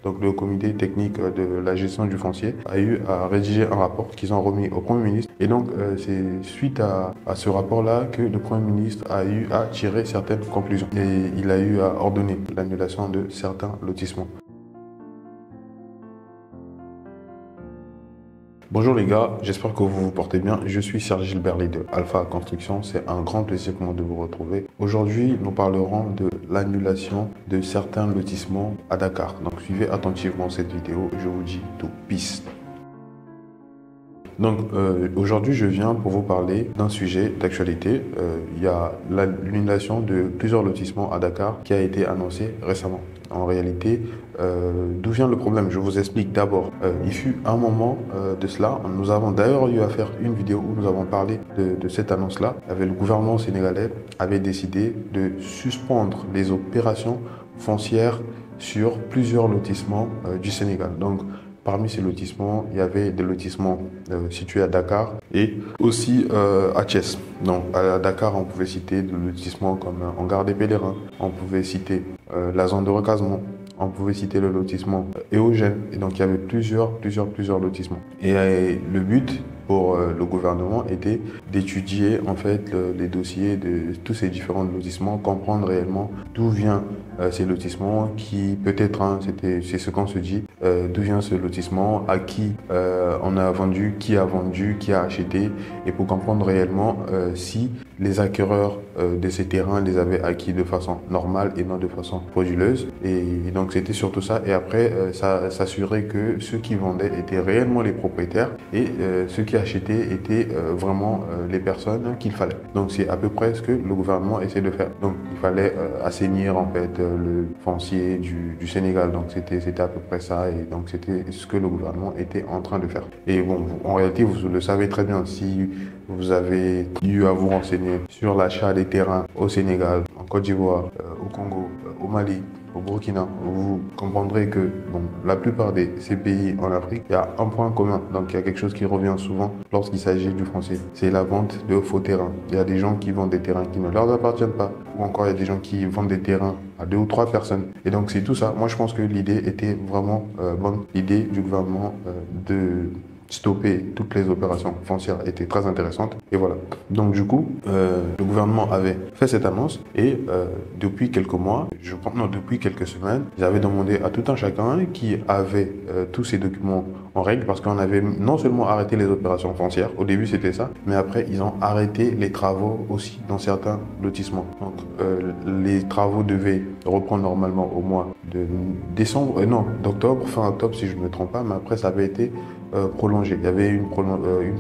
Donc le comité technique de la gestion du foncier a eu à rédiger un rapport qu'ils ont remis au Premier ministre. Et donc c'est suite à ce rapport-là que le Premier ministre a eu à tirer certaines conclusions. Et il a eu à ordonner l'annulation de certains lotissements. Bonjour les gars, j'espère que vous vous portez bien. Je suis Serge Gilberly de Alpha Construction. C'est un grand plaisir pour moi de vous retrouver. Aujourd'hui, nous parlerons de l'annulation de certains lotissements à Dakar. Donc suivez attentivement cette vidéo, je vous dis tout. Peace. Donc aujourd'hui, je viens pour vous parler d'un sujet d'actualité. Il y a l'annulation de plusieurs lotissements à Dakar qui a été annoncée récemment. En réalité, d'où vient le problème? Je vous explique d'abord. Il fut un moment de cela, nous avons d'ailleurs eu à faire une vidéo où nous avons parlé de cette annonce-là. Le gouvernement sénégalais avait décidé de suspendre les opérations foncières sur plusieurs lotissements du Sénégal. Donc, parmi ces lotissements, il y avait des lotissements situés à Dakar et aussi à Thiès. Donc à Dakar, on pouvait citer des lotissements comme Hangar des Pèlerins, on pouvait citer la zone de recasement, on pouvait citer le lotissement Éogène. Et donc il y avait plusieurs lotissements. Et le but pour le gouvernement était d'étudier en fait les dossiers de tous ces différents lotissements, comprendre réellement d'où vient ces lotissements, qui peut-être, c'est ce qu'on se dit, d'où vient ce lotissement, à qui on a vendu, qui a acheté, et pour comprendre réellement si les acquéreurs de ces terrains les avaient acquis de façon normale et non de façon frauduleuse. Et donc c'était surtout ça. Et après, s'assurer que ceux qui vendaient étaient réellement les propriétaires et ceux qui achetaient étaient vraiment les personnes qu'il fallait. Donc c'est à peu près ce que le gouvernement essaie de faire. Donc il fallait assainir en fait le foncier du Sénégal. Donc c'était à peu près ça. Et donc c'était ce que le gouvernement était en train de faire. Et bon, en réalité, vous le savez très bien, si vous avez eu à vous renseigner sur l'achat des terrains au Sénégal, en Côte d'Ivoire, au Congo, au Mali, au Burkina, vous comprendrez que bon, la plupart de ces pays en Afrique, il y a un point commun. Donc il y a quelque chose qui revient souvent lorsqu'il s'agit du foncier. C'est la vente de faux terrains. Il y a des gens qui vendent des terrains qui ne leur appartiennent pas. Ou encore il y a des gens qui vendent des terrains à 2 ou 3 personnes. Et donc c'est tout ça. Moi je pense que l'idée était vraiment bonne. L'idée du gouvernement de stopper toutes les opérations foncières était très intéressante. Et voilà. Donc du coup, le gouvernement avait fait cette annonce et depuis quelques mois, depuis quelques semaines, ils avaient demandé à tout un chacun qui avait tous ces documents en règle, parce qu'on avait non seulement arrêté les opérations foncières, au début c'était ça, mais après ils ont arrêté les travaux aussi dans certains lotissements. Donc les travaux devaient reprendre normalement au mois de décembre, d'octobre, fin octobre si je ne me trompe pas, mais après ça avait été prolongé. Il y avait une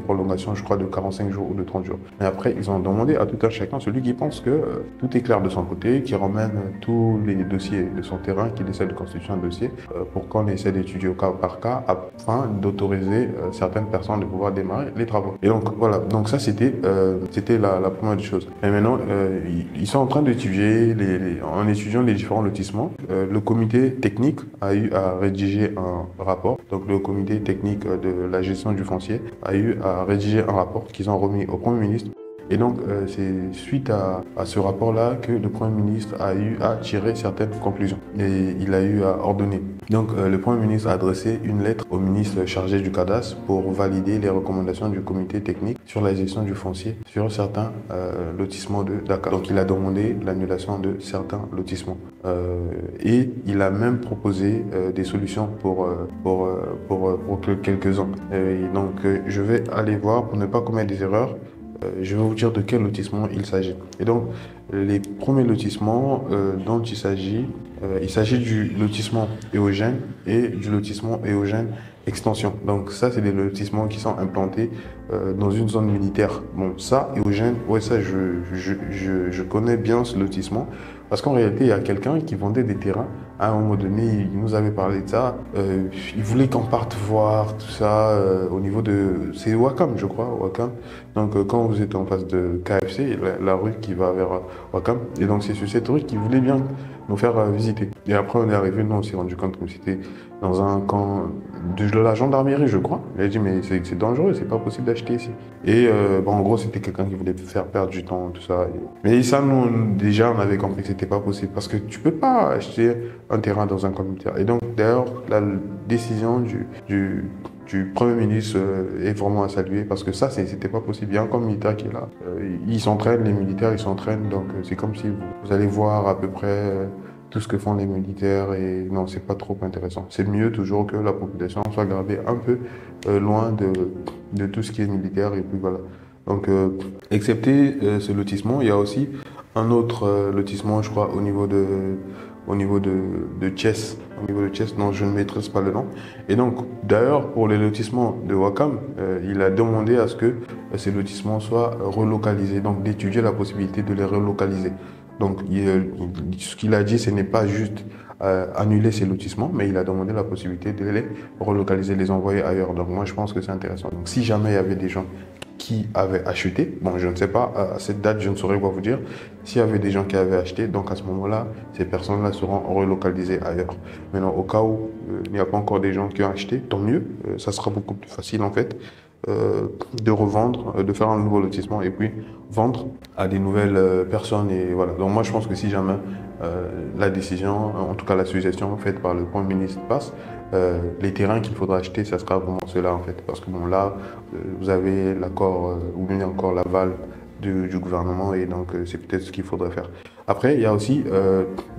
prolongation, je crois, de 45 jours ou de 30 jours. Mais après, ils ont demandé à tout un chacun, celui qui pense que tout est clair de son côté, qui ramène tous les dossiers de son terrain, qui essaie de constituer un dossier, pour qu'on essaie d'étudier au cas par cas, afin d'autoriser certaines personnes de pouvoir démarrer les travaux. Et donc, voilà. Donc ça, c'était la première des choses. Et maintenant, ils sont en train d'étudier, en étudiant les différents lotissements. Le comité technique a eu à rédiger un rapport. Donc, le comité technique de la gestion du foncier a eu à rédiger un rapport qu'ils ont remis au Premier ministre. Et donc, c'est suite à ce rapport-là que le Premier ministre a eu à tirer certaines conclusions. Et il a eu à ordonner. Donc, le Premier ministre a adressé une lettre au ministre chargé du cadastre pour valider les recommandations du comité technique sur la gestion du foncier sur certains lotissements de Dakar. Donc, il a demandé l'annulation de certains lotissements. Et il a même proposé des solutions pour quelques-uns. Et donc, je vais aller voir pour ne pas commettre des erreurs. Je vais vous dire de quel lotissement il s'agit. Et donc, les premiers lotissements dont il s'agit du lotissement Éogène et du lotissement Éogène Extension. Donc ça, c'est des lotissements qui sont implantés dans une zone militaire. Bon, ça, Éogène, ouais, ça, je connais bien ce lotissement. Parce qu'en réalité, il y a quelqu'un qui vendait des terrains. À un moment donné, il nous avait parlé de ça. Il voulait qu'on parte voir tout ça au niveau de... C'est Ouakam, je crois, Ouakam. Donc, quand vous êtes en face de KFC, la rue qui va vers Ouakam. Et donc, c'est sur cette rue qu'il voulait bien nous faire visiter. Et après, on est arrivé, nous, on s'est rendu compte que c'était dans un camp de la gendarmerie, je crois. Il a dit, mais c'est dangereux, c'est pas possible d'acheter ici. Et bon, en gros, c'était quelqu'un qui voulait faire perdre du temps, tout ça. Mais ça, nous, déjà, on avait compris que c'était pas possible parce que tu peux pas acheter un terrain dans un camp militaire. Et donc, d'ailleurs, la décision du Premier ministre est vraiment à saluer parce que ça, c'était pas possible. Il y a un camp militaire qui est là. Ils s'entraînent, les militaires, ils s'entraînent. Donc, c'est comme si vous allez voir à peu près tout ce que font les militaires et non, c'est pas trop intéressant. C'est mieux toujours que la population soit gardée un peu loin de tout ce qui est militaire et puis voilà. Donc, excepté ce lotissement, il y a aussi un autre lotissement, je crois, au niveau de Thiès, au niveau de Thiès, dont je ne maîtrise pas le nom. Et donc, d'ailleurs, pour les lotissements de Wakam, il a demandé à ce que ces lotissements soient relocalisés, donc d'étudier la possibilité de les relocaliser. Donc, ce qu'il a dit, ce n'est pas juste annuler ces lotissements, mais il a demandé la possibilité de les relocaliser, les envoyer ailleurs. Donc, moi, je pense que c'est intéressant. Donc, si jamais il y avait des gens qui avaient acheté, bon, je ne sais pas, à cette date, je ne saurais quoi vous dire, s'il y avait des gens qui avaient acheté, donc à ce moment-là, ces personnes-là seront relocalisées ailleurs. Maintenant, au cas où il n'y a pas encore des gens qui ont acheté, tant mieux, ça sera beaucoup plus facile en fait de revendre, de faire un nouveau lotissement et puis vendre à des nouvelles personnes. Et voilà. Donc moi, je pense que si jamais la décision, en tout cas la suggestion faite par le Premier ministre passe, les terrains qu'il faudra acheter, ça sera vraiment ceux-là en fait. Parce que bon, là, vous avez l'accord ou bien encore l'aval du gouvernement et donc c'est peut-être ce qu'il faudrait faire. Après, il y a aussi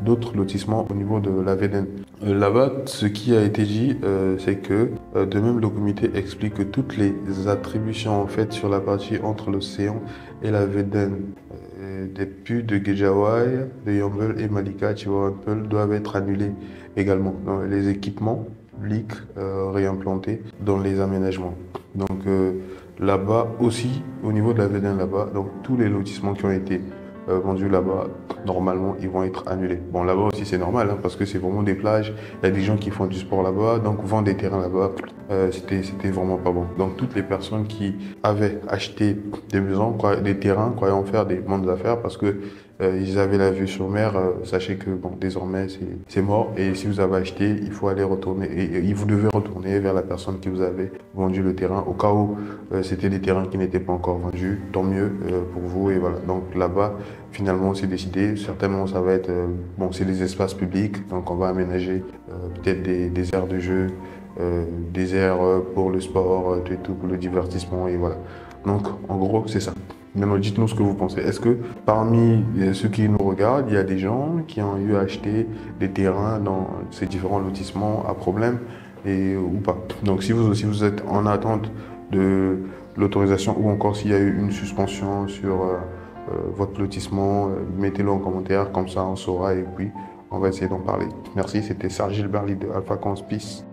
d'autres lotissements au niveau de la VDN. Là-bas, ce qui a été dit, c'est que de même le comité explique que toutes les attributions faites sur la partie entre l'océan et la VDN des puits de Gejawai, de Yambel et Malika Chihuahuampel doivent être annulées également. Donc, les équipements publics réimplantés dans les aménagements. Donc là-bas aussi, au niveau de la VDN là-bas, donc tous les lotissements qui ont été vendus là-bas, normalement, ils vont être annulés. Bon, là-bas aussi, c'est normal, hein, parce que c'est vraiment des plages. Il y a des gens qui font du sport là-bas, donc vendre des terrains là-bas, c'était vraiment pas bon. Donc, toutes les personnes qui avaient acheté des maisons, des terrains, croyant faire des bonnes affaires, parce que ils avaient la vue sur mer, sachez que bon, désormais, c'est mort. Et si vous avez acheté, il faut aller retourner, et vous devez retourner vers la personne qui vous avait vendu le terrain, au cas où c'était des terrains qui n'étaient pas encore vendus, tant mieux pour vous. Et voilà. Donc là-bas, finalement, c'est décidé. Certainement, ça va être, bon, c'est des espaces publics, donc on va aménager peut-être des aires de jeu, des aires pour le sport, tout pour le divertissement, et voilà. Donc, en gros, c'est ça. Maintenant, dites-nous ce que vous pensez. Est-ce que parmi ceux qui nous regardent, il y a des gens qui ont eu à acheter des terrains dans ces différents lotissements à problème ou pas? Donc, si vous aussi vous êtes en attente de l'autorisation ou encore s'il y a eu une suspension sur votre lotissement, mettez-le en commentaire, comme ça on saura et puis on va essayer d'en parler. Merci, c'était Serge Gilbert, de Alpha Cons. Peace.